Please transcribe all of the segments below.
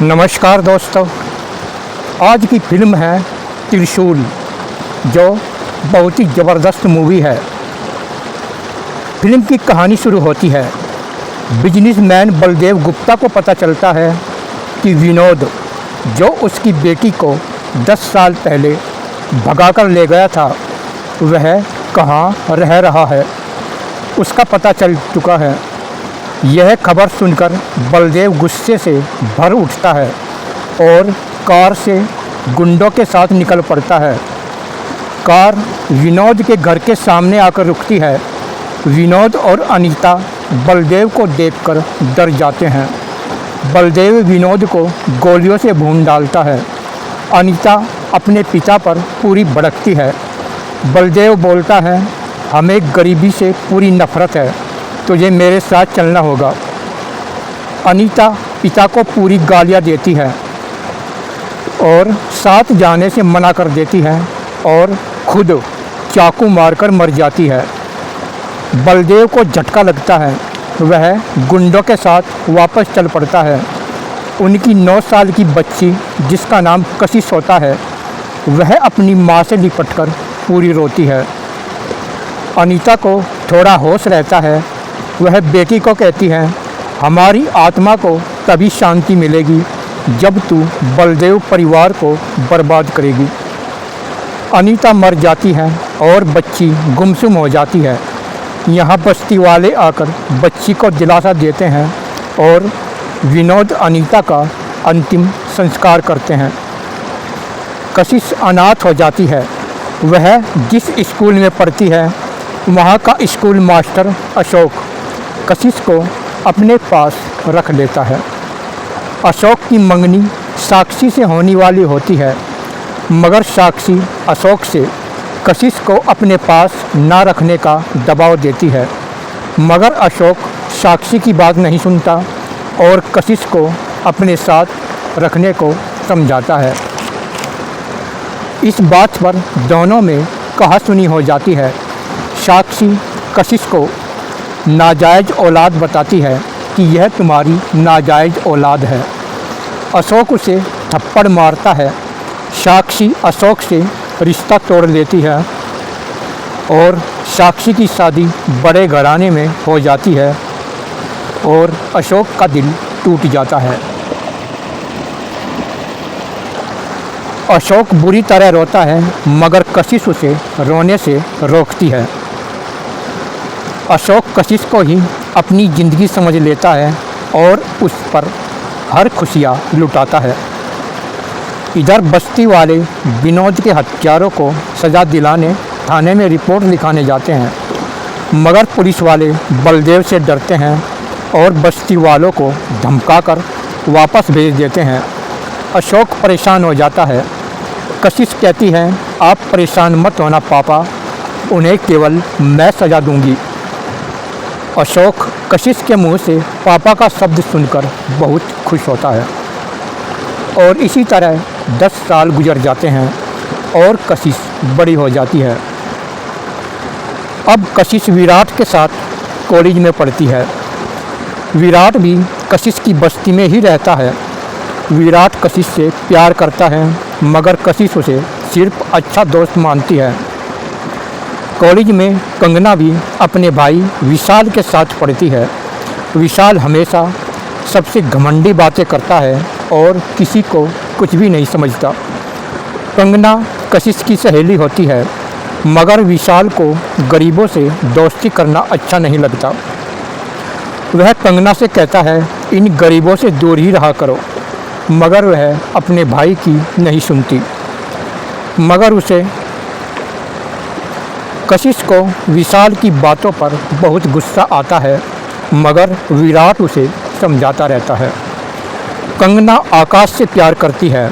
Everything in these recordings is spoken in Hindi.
नमस्कार दोस्तों, आज की फिल्म है त्रिशूल, जो बहुत ही ज़बरदस्त मूवी है। फिल्म की कहानी शुरू होती है। बिजनेसमैन बलदेव गुप्ता को पता चलता है कि विनोद, जो उसकी बेटी को 10 साल पहले भगाकर ले गया था, वह कहाँ रह रहा है, उसका पता चल चुका है। यह खबर सुनकर बलदेव गुस्से से भर उठता है और कार से गुंडों के साथ निकल पड़ता है। कार विनोद के घर के सामने आकर रुकती है। विनोद और अनीता बलदेव को देखकर डर जाते हैं। बलदेव विनोद को गोलियों से भून डालता है। अनीता अपने पिता पर पूरी भड़कती है। बलदेव बोलता है, हमें गरीबी से पूरी नफरत है, तुझे मेरे साथ चलना होगा। अनीता पिता को पूरी गालियाँ देती है और साथ जाने से मना कर देती है और खुद चाकू मारकर मर जाती है। बलदेव को झटका लगता है। वह गुंडों के साथ वापस चल पड़ता है। उनकी 9 साल की बच्ची, जिसका नाम कशिश होता है, वह अपनी माँ से लिपटकर पूरी रोती है। अनीता को थोड़ा होश रहता है। वह बेटी को कहती है, हमारी आत्मा को तभी शांति मिलेगी जब तू बलदेव परिवार को बर्बाद करेगी। अनीता मर जाती है और बच्ची गुमसुम हो जाती है। यहाँ बस्ती वाले आकर बच्ची को दिलासा देते हैं और विनोद अनीता का अंतिम संस्कार करते हैं। कशिश अनाथ हो जाती है। वह जिस स्कूल में पढ़ती है, वहाँ का स्कूल मास्टर अशोक कशिश को अपने पास रख लेता है। अशोक की मंगनी साक्षी से होने वाली होती है, मगर साक्षी अशोक से कशिश को अपने पास ना रखने का दबाव देती है। मगर अशोक साक्षी की बात नहीं सुनता और कशिश को अपने साथ रखने को समझाता है। इस बात पर दोनों में कहासुनी हो जाती है। साक्षी कशिश को नाजायज़ औलाद बताती है कि यह तुम्हारी नाजायज़ औलाद है। अशोक उसे थप्पड़ मारता है। साक्षी अशोक से रिश्ता तोड़ देती है और साक्षी की शादी बड़े घराने में हो जाती है और अशोक का दिल टूट जाता है। अशोक बुरी तरह रोता है, मगर कशिश उसे रोने से रोकती है। अशोक कशिश को ही अपनी ज़िंदगी समझ लेता है और उस पर हर खुशियाँ लुटाता है। इधर बस्ती वाले विनोद के हत्यारों को सज़ा दिलाने थाने में रिपोर्ट लिखाने जाते हैं, मगर पुलिस वाले बलदेव से डरते हैं और बस्ती वालों को धमकाकर वापस भेज देते हैं। अशोक परेशान हो जाता है। कशिश कहती है, आप परेशान मत होना पापा, उन्हें केवल मैं सज़ा दूंगी। अशोक कशिश के मुंह से पापा का शब्द सुनकर बहुत खुश होता है और इसी तरह 10 साल गुजर जाते हैं और कशिश बड़ी हो जाती है। अब कशिश विराट के साथ कॉलेज में पढ़ती है। विराट भी कशिश की बस्ती में ही रहता है। विराट कशिश से प्यार करता है, मगर कशिश उसे सिर्फ अच्छा दोस्त मानती है। कॉलेज में कंगना भी अपने भाई विशाल के साथ पढ़ती है। विशाल हमेशा सबसे घमंडी बातें करता है और किसी को कुछ भी नहीं समझता। कंगना कशिश की सहेली होती है, मगर विशाल को गरीबों से दोस्ती करना अच्छा नहीं लगता। वह कंगना से कहता है, इन गरीबों से दूर ही रहा करो, मगर वह अपने भाई की नहीं सुनती। मगर उसे कशिश को विशाल की बातों पर बहुत गुस्सा आता है, मगर विराट उसे समझाता रहता है। कंगना आकाश से प्यार करती है।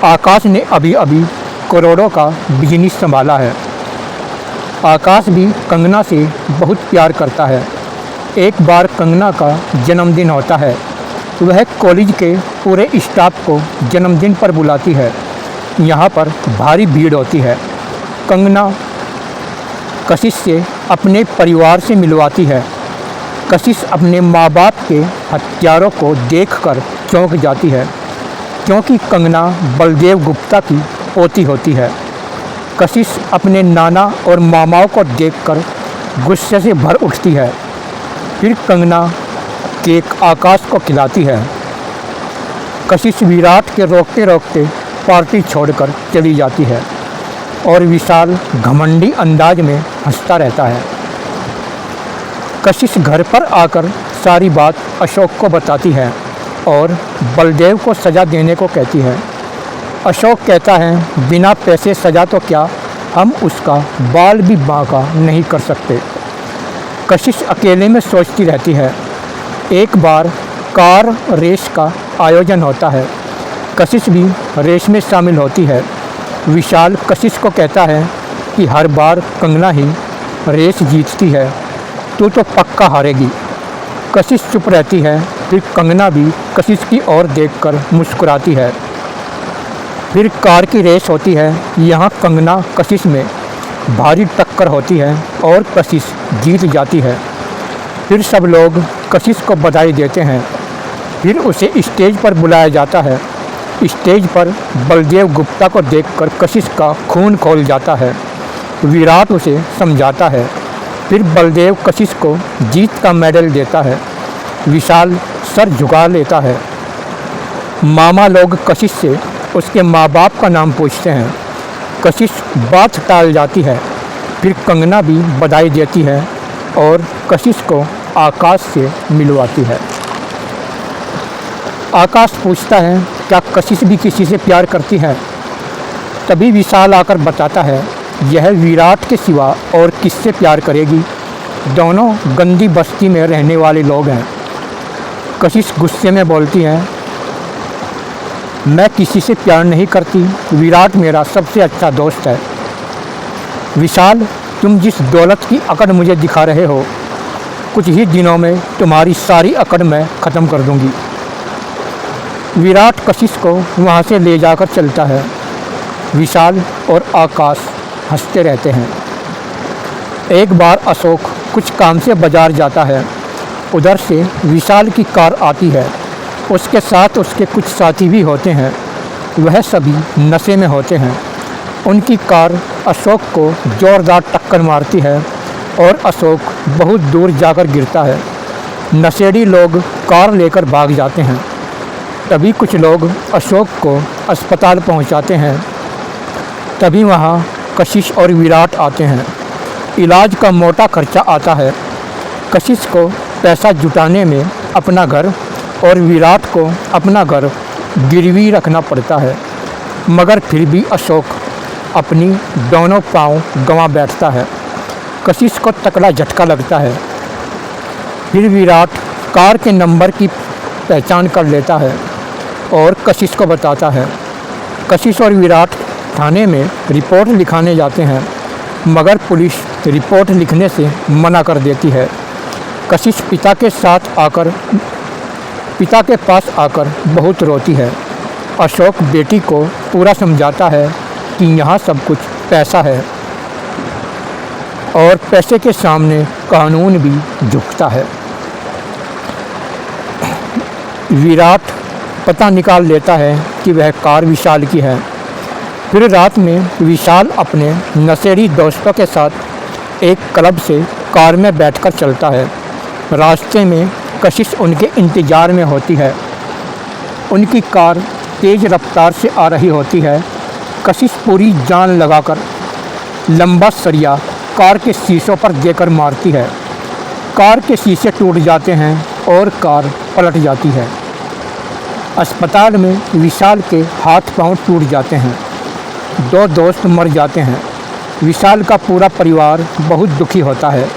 आकाश ने अभी अभी करोड़ों का बिजनेस संभाला है। आकाश भी कंगना से बहुत प्यार करता है। एक बार कंगना का जन्मदिन होता है। वह कॉलेज के पूरे स्टाफ को जन्मदिन पर बुलाती है। यहाँ पर भारी भीड़ होती है। कंगना कशिश से अपने परिवार से मिलवाती है। कशिश अपने माँ बाप के हत्यारों को देखकर चौंक जाती है, क्योंकि कंगना बलदेव गुप्ता की पोती होती है। कशिश अपने नाना और मामाओं को देखकर गुस्से से भर उठती है। फिर कंगना केक आकाश को खिलाती है। कशिश विराट के रोकते रोकते पार्टी छोड़कर चली जाती है और विशाल घमंडी अंदाज में हंसता रहता है। कशिश घर पर आकर सारी बात अशोक को बताती है और बलदेव को सज़ा देने को कहती है। अशोक कहता है, बिना पैसे सज़ा तो क्या, हम उसका बाल भी बांका नहीं कर सकते। कशिश अकेले में सोचती रहती है। एक बार कार रेस का आयोजन होता है। कशिश भी रेस में शामिल होती है। विशाल कशिश को कहता है कि हर बार कंगना ही रेस जीतती है, तू तो पक्का हारेगी। कशिश चुप रहती है। फिर कंगना भी कशिश की ओर देखकर मुस्कुराती है। फिर कार की रेस होती है। यहाँ कंगना कशिश में भारी टक्कर होती है और कशिश जीत जाती है। फिर सब लोग कशिश को बधाई देते हैं। फिर उसे स्टेज पर बुलाया जाता है। स्टेज पर बलदेव गुप्ता को देखकर कशिश का खून खौल जाता है। विराट उसे समझाता है। फिर बलदेव कशिश को जीत का मेडल देता है। विशाल सर झुका लेता है। मामा लोग कशिश से उसके माँ बाप का नाम पूछते हैं। कशिश बात टाल जाती है। फिर कंगना भी बधाई देती है और कशिश को आकाश से मिलवाती है। आकाश पूछता है, क्या कशिश भी किसी से प्यार करती है? तभी विशाल आकर बताता है, यह विराट के सिवा और किससे प्यार करेगी? दोनों गंदी बस्ती में रहने वाले लोग हैं। कशिश गुस्से में बोलती है, मैं किसी से प्यार नहीं करती, विराट मेरा सबसे अच्छा दोस्त है। विशाल, तुम जिस दौलत की अकड़ मुझे दिखा रहे हो, कुछ ही दिनों में तुम्हारी सारी अकड़ मैं ख़त्म कर दूंगी। विराट कशिश को वहाँ से ले जाकर चलता है। विशाल और आकाश हंसते रहते हैं। एक बार अशोक कुछ काम से बाजार जाता है। उधर से विशाल की कार आती है। उसके साथ उसके कुछ साथी भी होते हैं। वह सभी नशे में होते हैं। उनकी कार अशोक को ज़ोरदार टक्कर मारती है और अशोक बहुत दूर जाकर गिरता है। नशेड़ी लोग कार लेकर भाग जाते हैं। तभी कुछ लोग अशोक को अस्पताल पहुंचाते हैं। तभी वहां कशिश और विराट आते हैं। इलाज का मोटा खर्चा आता है। कशिश को पैसा जुटाने में अपना घर और विराट को अपना घर गिरवी रखना पड़ता है, मगर फिर भी अशोक अपनी दोनों पाँव गंवा बैठता है। कशिश को तकड़ा झटका लगता है। फिर विराट कार के नंबर की पहचान कर लेता है और कशिश को बताता है। कशिश और विराट थाने में रिपोर्ट लिखाने जाते हैं, मगर पुलिस रिपोर्ट लिखने से मना कर देती है। कशिश पिता के पास आकर बहुत रोती है। अशोक बेटी को पूरा समझाता है कि यहाँ सब कुछ पैसा है और पैसे के सामने कानून भी झुकता है। विराट पता निकाल लेता है कि वह कार विशाल की है। फिर रात में विशाल अपने नशेड़ी दोस्तों के साथ एक क्लब से कार में बैठकर चलता है। रास्ते में कशिश उनके इंतज़ार में होती है। उनकी कार तेज़ रफ्तार से आ रही होती है। कशिश पूरी जान लगाकर लंबा सरिया कार के शीशों पर देकर मारती है। कार के शीशे टूट जाते हैं और कार पलट जाती है। अस्पताल में विशाल के हाथ पांव टूट जाते हैं। 2 दोस्त मर जाते हैं। विशाल का पूरा परिवार बहुत दुखी होता है।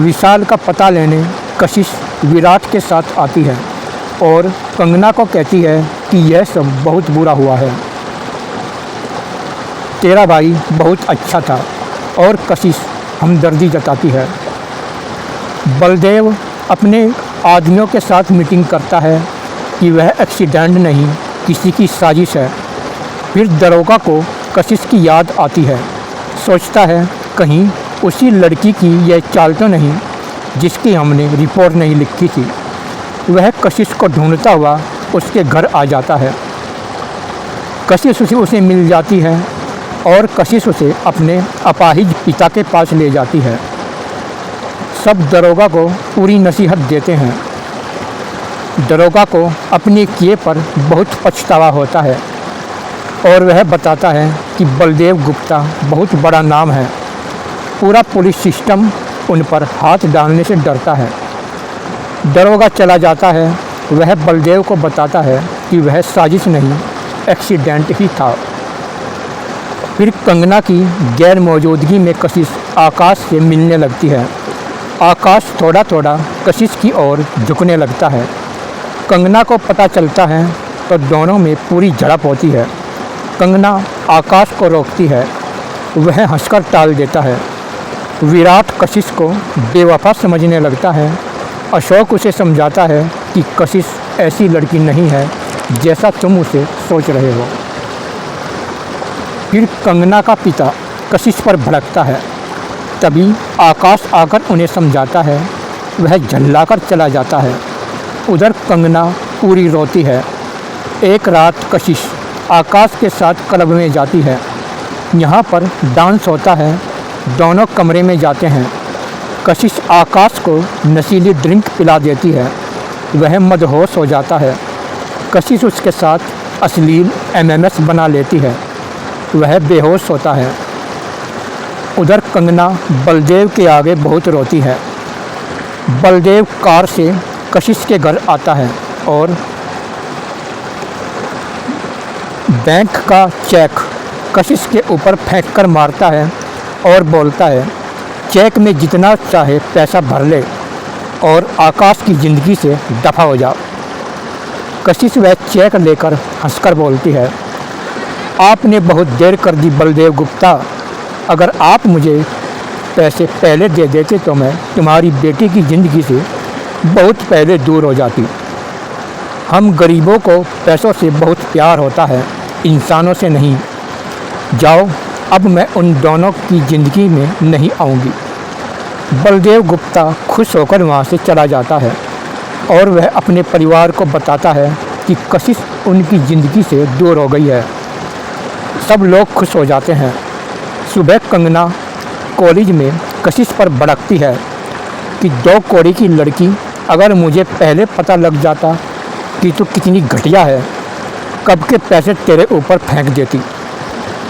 विशाल का पता लेने कशिश विराट के साथ आती है और कंगना को कहती है कि यह सब बहुत बुरा हुआ है, तेरा भाई बहुत अच्छा था, और कशिश हमदर्दी जताती है। बलदेव अपने आदमियों के साथ मीटिंग करता है कि वह एक्सीडेंट नहीं, किसी की साजिश है। फिर दरोगा को कशिश की याद आती है। सोचता है कहीं उसी लड़की की यह चाल तो नहीं। जिसकी हमने रिपोर्ट नहीं लिखी थी, वह कशिश को ढूंढता हुआ उसके घर आ जाता है। कशिश उसे मिल जाती है और कशिश उसे अपने अपाहिज पिता के पास ले जाती है। सब दरोगा को पूरी नसीहत देते हैं। दरोगा को अपने किए पर बहुत पछतावा होता है और वह बताता है कि बलदेव गुप्ता बहुत बड़ा नाम है। पूरा पुलिस सिस्टम उन पर हाथ डालने से डरता है। दरोगा चला जाता है। वह बलदेव को बताता है कि वह साजिश नहीं, एक्सीडेंट ही था। फिर कंगना की गैर मौजूदगी में कशिश आकाश से मिलने लगती है। आकाश थोड़ा थोड़ा कशिश की ओर झुकने लगता है। कंगना को पता चलता है तो दोनों में पूरी झड़प होती है। कंगना आकाश को रोकती है, वह हंसकर टाल देता है। विराट कशिश को बेवफा समझने लगता है। अशोक उसे समझाता है कि कशिश ऐसी लड़की नहीं है जैसा तुम उसे सोच रहे हो। फिर कंगना का पिता कशिश पर भड़कता है। तभी आकाश आकर उन्हें समझाता है। वह झल्लाकर चला जाता है। उधर कंगना पूरी रोती है। एक रात कशिश आकाश के साथ क्लब में जाती है। यहाँ पर डांस होता है। दोनों कमरे में जाते हैं। कशिश आकाश को नशीली ड्रिंक पिला देती है। वह मदहोश हो जाता है। कशिश उसके साथ अश्लील एमएमएस बना लेती है। वह बेहोश होता है। उधर कंगना बलदेव के आगे बहुत रोती है। बलदेव कार से कशिश के घर आता है और बैंक का चेक कशिश के ऊपर फेंक कर मारता है और बोलता है, चेक में जितना चाहे पैसा भर ले और आकाश की ज़िंदगी से दफ़ा हो जाओ। कशिश वह चेक लेकर हंसकर बोलती है, आपने बहुत देर कर दी बलदेव गुप्ता। अगर आप मुझे पैसे पहले दे देते तो मैं तुम्हारी बेटी की ज़िंदगी से बहुत पहले दूर हो जाती। हम गरीबों को पैसों से बहुत प्यार होता है, इंसानों से नहीं। जाओ, अब मैं उन दोनों की ज़िंदगी में नहीं आऊँगी। बलदेव गुप्ता खुश होकर वहाँ से चला जाता है और वह अपने परिवार को बताता है कि कशिश उनकी ज़िंदगी से दूर हो गई है। सब लोग खुश हो जाते हैं। सुबह कंगना कॉलेज में कशिश पर भड़कती है कि 2 कौड़ी की लड़की, अगर मुझे पहले पता लग जाता कि तू कितनी घटिया है, कब के पैसे तेरे ऊपर फेंक देती।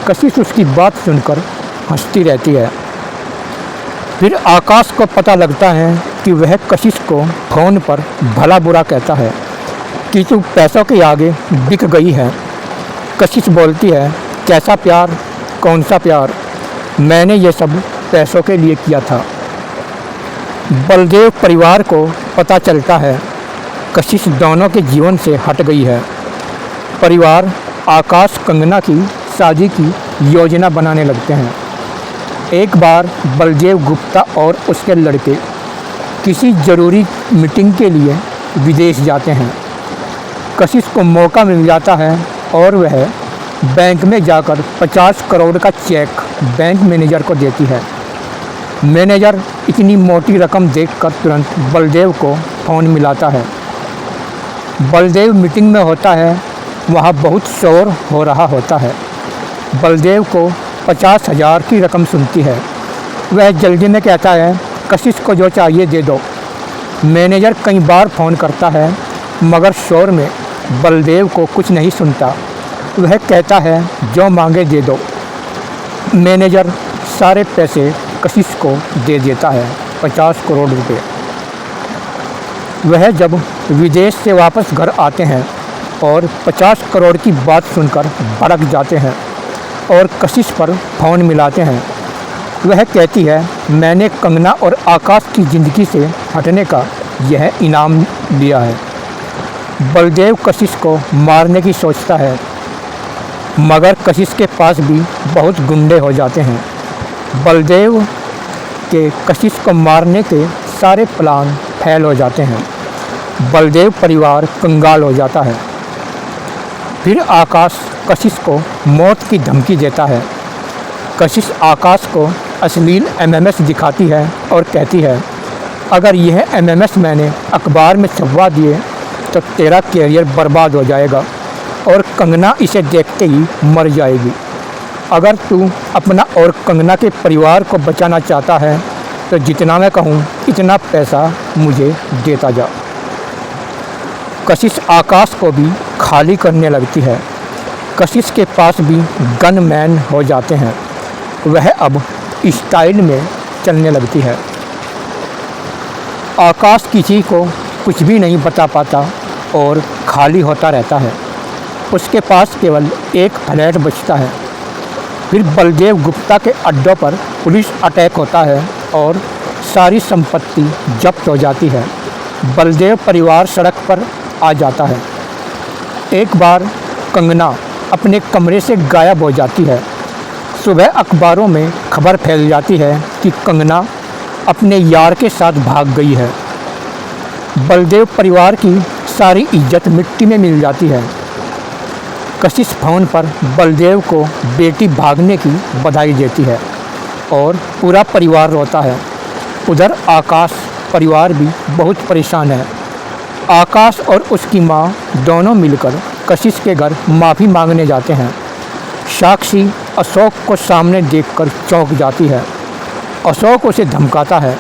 कशिश उसकी बात सुनकर हंसती रहती है। फिर आकाश को पता लगता है कि वह कशिश को फ़ोन पर भला बुरा कहता है कि तू पैसों के आगे बिक गई है। कशिश बोलती है, कैसा प्यार, कौन सा प्यार, मैंने ये सब पैसों के लिए किया था। बलदेव परिवार को पता चलता है कशिश दोनों के जीवन से हट गई है। परिवार आकाश कंगना की शादी की योजना बनाने लगते हैं। एक बार बलदेव गुप्ता और उसके लड़के किसी ज़रूरी मीटिंग के लिए विदेश जाते हैं। कशिश को मौका मिल जाता है और वह बैंक में जाकर 50 करोड़ का चेक बैंक मैनेजर को देती है। मैनेजर इतनी मोटी रकम देखकर तुरंत बलदेव को फ़ोन मिलाता है। बलदेव मीटिंग में होता है। वहाँ बहुत शोर हो रहा होता है। बलदेव को 50,000 की रकम सुनती है। वह जल्दी में कहता है, कशिश को जो चाहिए दे दो। मैनेजर कई बार फ़ोन करता है मगर शोर में बलदेव को कुछ नहीं सुनता। वह कहता है, जो मांगे दे दो। मैनेजर सारे पैसे कशिश को दे देता है, 50 करोड़ रुपए। वह जब विदेश से वापस घर आते हैं और 50 करोड़ की बात सुनकर भड़क जाते हैं और कशिश पर फ़ोन मिलाते हैं। वह कहती है, मैंने कंगना और आकाश की ज़िंदगी से हटने का यह इनाम लिया है। बलदेव कशिश को मारने की सोचता है मगर कशिश के पास भी बहुत गुंडे हो जाते हैं। बलदेव के कशिश को मारने के सारे प्लान फेल हो जाते हैं। बलदेव परिवार कंगाल हो जाता है। फिर आकाश कशिश को मौत की धमकी देता है। कशिश आकाश को अश्लील एमएमएस दिखाती है और कहती है, अगर यह एमएमएस मैंने अखबार में छपवा दिए तो तेरा कैरियर बर्बाद हो जाएगा और कंगना इसे देखते ही मर जाएगी। अगर तू अपना और कंगना के परिवार को बचाना चाहता है तो जितना मैं कहूँ इतना पैसा मुझे देता जा। कशिश आकाश को भी खाली करने लगती है। कशिश के पास भी गनमैन हो जाते हैं। वह अब स्टाइल में चलने लगती है। आकाश किसी को कुछ भी नहीं बता पाता और खाली होता रहता है। उसके पास केवल एक फ्लैट बचता है। फिर बलदेव गुप्ता के अड्डों पर पुलिस अटैक होता है और सारी संपत्ति जब्त हो जाती है। बलदेव परिवार सड़क पर आ जाता है। एक बार कंगना अपने कमरे से गायब हो जाती है। सुबह अखबारों में खबर फैल जाती है कि कंगना अपने यार के साथ भाग गई है। बलदेव परिवार की सारी इज्जत मिट्टी में मिल जाती है। कशिश फ़ोन पर बलदेव को बेटी भागने की बधाई देती है और पूरा परिवार रोता है। उधर आकाश परिवार भी बहुत परेशान है। आकाश और उसकी माँ दोनों मिलकर कशिश के घर माफ़ी मांगने जाते हैं। साक्षी अशोक को सामने देखकर चौंक जाती है। अशोक उसे धमकाता है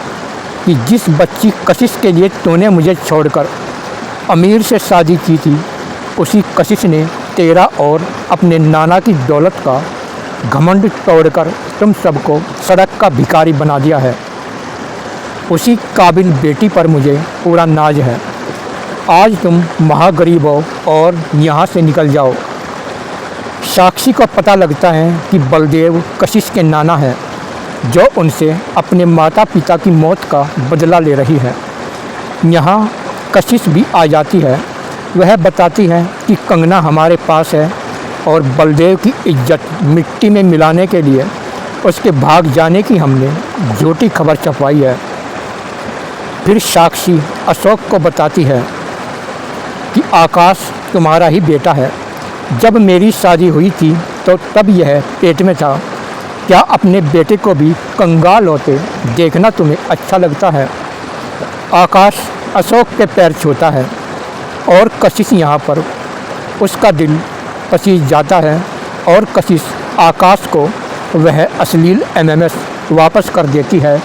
कि जिस बच्ची कशिश के लिए तूने मुझे छोड़कर अमीर से शादी की थी, उसी कशिश ने तेरा और अपने नाना की दौलत का घमंड तोड़कर तुम सबको सड़क का भिखारी बना दिया है। उसी काबिल बेटी पर मुझे पूरा नाज है। आज तुम महागरीब हो और यहाँ से निकल जाओ। साक्षी को पता लगता है कि बलदेव कशिश के नाना हैं, जो उनसे अपने माता पिता की मौत का बदला ले रही है। यहाँ कशिश भी आ जाती है। वह बताती है कि कंगना हमारे पास है और बलदेव की इज्जत मिट्टी में मिलाने के लिए उसके भाग जाने की हमने झूठी खबर छपवाई है। फिर साक्षी अशोक को बताती है कि आकाश तुम्हारा ही बेटा है। जब मेरी शादी हुई थी तो तब यह पेट में था। क्या अपने बेटे को भी कंगाल होते देखना तुम्हें अच्छा लगता है? आकाश अशोक के पैर छूता है और कशिश यहाँ पर उसका दिल पसीज जाता है और कशिश आकाश को वह अश्लील एमएमएस वापस कर देती है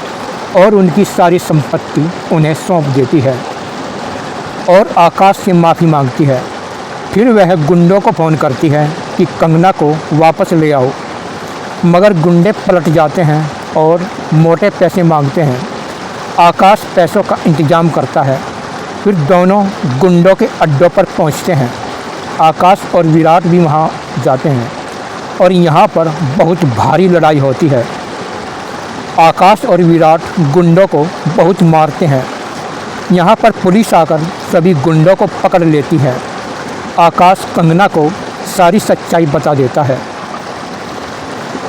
और उनकी सारी संपत्ति उन्हें सौंप देती है और आकाश से माफ़ी मांगती है। फिर वह गुंडों को फ़ोन करती है कि कंगना को वापस ले आओ, मगर गुंडे पलट जाते हैं और मोटे पैसे मांगते हैं। आकाश पैसों का इंतज़ाम करता है। फिर दोनों गुंडों के अड्डों पर पहुंचते हैं। आकाश और विराट भी वहां जाते हैं और यहां पर बहुत भारी लड़ाई होती है। आकाश और विराट गुंडों को बहुत मारते हैं। यहां पर पुलिस आकर सभी गुंडों को पकड़ लेती है। आकाश कंगना को सारी सच्चाई बता देता है।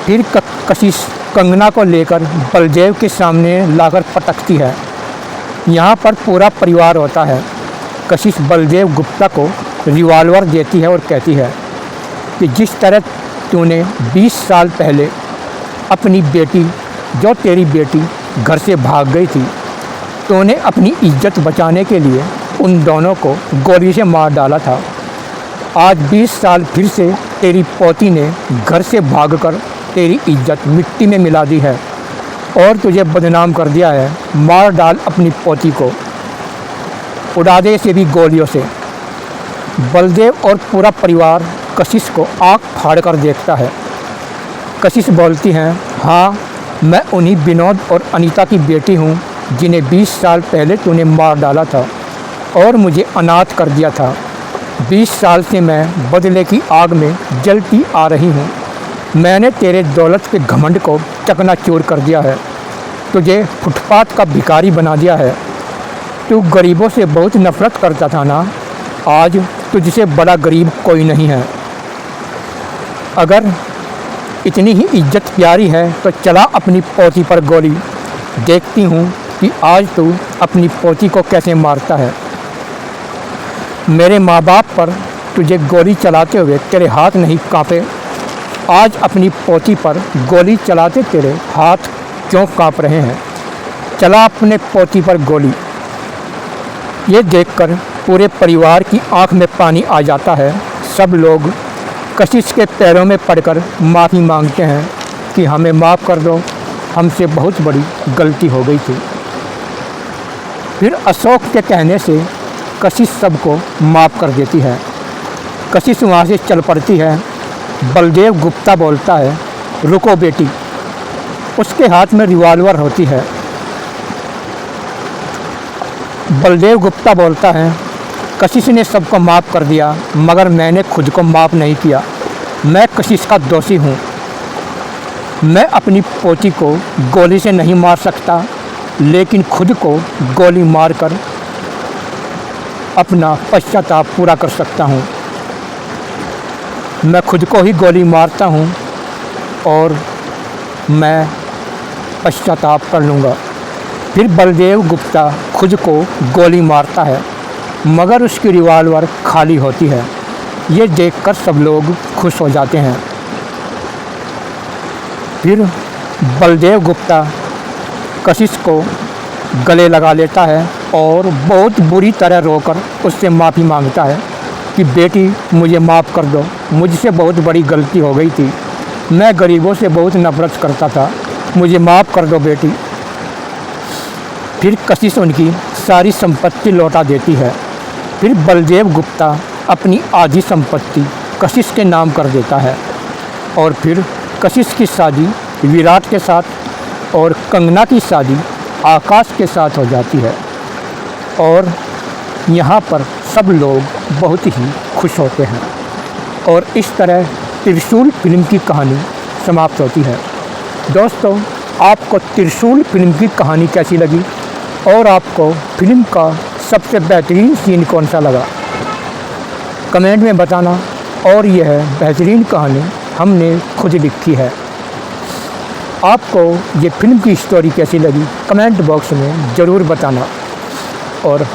फिर कशिश कंगना को लेकर बलदेव के सामने लाकर पटकती है। यहाँ पर पूरा परिवार होता है। कशिश बलदेव गुप्ता को रिवॉल्वर देती है और कहती है कि जिस तरह तूने 20 साल पहले अपनी बेटी, जो तेरी बेटी घर से भाग गई थी, तूने अपनी इज्जत बचाने के लिए उन दोनों को गोली से मार डाला था। आज 20 साल फिर से तेरी पोती ने घर से भागकर तेरी इज्जत मिट्टी में मिला दी है और तुझे बदनाम कर दिया है। मार डाल अपनी पोती को, उड़ा दे इसे भी गोलियों से। बलदेव और पूरा परिवार कशिश को आँख फाड़ कर देखता है। कशिश बोलती हैं, हाँ, मैं उन्हीं विनोद और अनीता की बेटी हूँ जिन्हें 20 साल पहले तूने मार डाला था और मुझे अनाथ कर दिया था। 20 साल से मैं बदले की आग में जलती आ रही हूँ। मैंने तेरे दौलत के घमंड को चकनाचूर कर दिया है, तुझे फुटपाथ का भिखारी बना दिया है। तू गरीबों से बहुत नफरत करता था ना, आज तुझसे बड़ा गरीब कोई नहीं है। अगर इतनी ही इज्जत प्यारी है तो चला अपनी पोती पर गोली, देखती हूँ कि आज तू अपनी पोती को कैसे मारता है। मेरे माँ बाप पर तुझे गोली चलाते हुए तेरे हाथ नहीं काँपे, आज अपनी पोती पर गोली चलाते तेरे हाथ क्यों काँप रहे हैं? चला अपने पोती पर गोली। ये देखकर पूरे परिवार की आंख में पानी आ जाता है। सब लोग कशिश के पैरों में पड़कर माफ़ी मांगते हैं कि हमें माफ़ कर दो, हमसे बहुत बड़ी गलती हो गई थी। फिर अशोक के कहने से कशिश सबको माफ़ कर देती है। कशिश वहाँ से चल पड़ती है। बलदेव गुप्ता बोलता है, रुको बेटी। उसके हाथ में रिवॉल्वर होती है। बलदेव गुप्ता बोलता है, कशिश ने सबको माफ़ कर दिया, मगर मैंने खुद को माफ़ नहीं किया। मैं कशिश का दोषी हूँ। मैं अपनी पोती को गोली से नहीं मार सकता, लेकिन खुद को गोली मारकर अपना पश्चाताप पूरा कर सकता हूँ। मैं खुद को ही गोली मारता हूँ और मैं पश्चाताप कर लूँगा। फिर बलदेव गुप्ता खुद को गोली मारता है, मगर उसकी रिवॉल्वर खाली होती है। ये देखकर सब लोग खुश हो जाते हैं। फिर बलदेव गुप्ता कशिश को गले लगा लेता है और बहुत बुरी तरह रोकर उससे माफ़ी मांगता है कि बेटी मुझे माफ़ कर दो, मुझसे बहुत बड़ी गलती हो गई थी। मैं गरीबों से बहुत नफरत करता था, मुझे माफ़ कर दो बेटी। फिर कशिश उनकी सारी संपत्ति लौटा देती है। फिर बलदेव गुप्ता अपनी आधी संपत्ति कशिश के नाम कर देता है और फिर कशिश की शादी विराट के साथ और कंगना की शादी आकाश के साथ हो जाती है और यहाँ पर सब लोग बहुत ही खुश होते हैं। और इस तरह त्रिशूल फिल्म की कहानी समाप्त होती है। दोस्तों, आपको त्रिशूल फिल्म की कहानी कैसी लगी और आपको फिल्म का सबसे बेहतरीन सीन कौन सा लगा, कमेंट में बताना। और यह बेहतरीन कहानी हमने खुद लिखी है। आपको ये फिल्म की स्टोरी कैसी लगी कमेंट बॉक्स में ज़रूर बताना और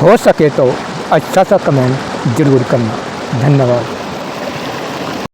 हो सके तो अच्छा सा कमेंट ज़रूर करना। धन्यवाद।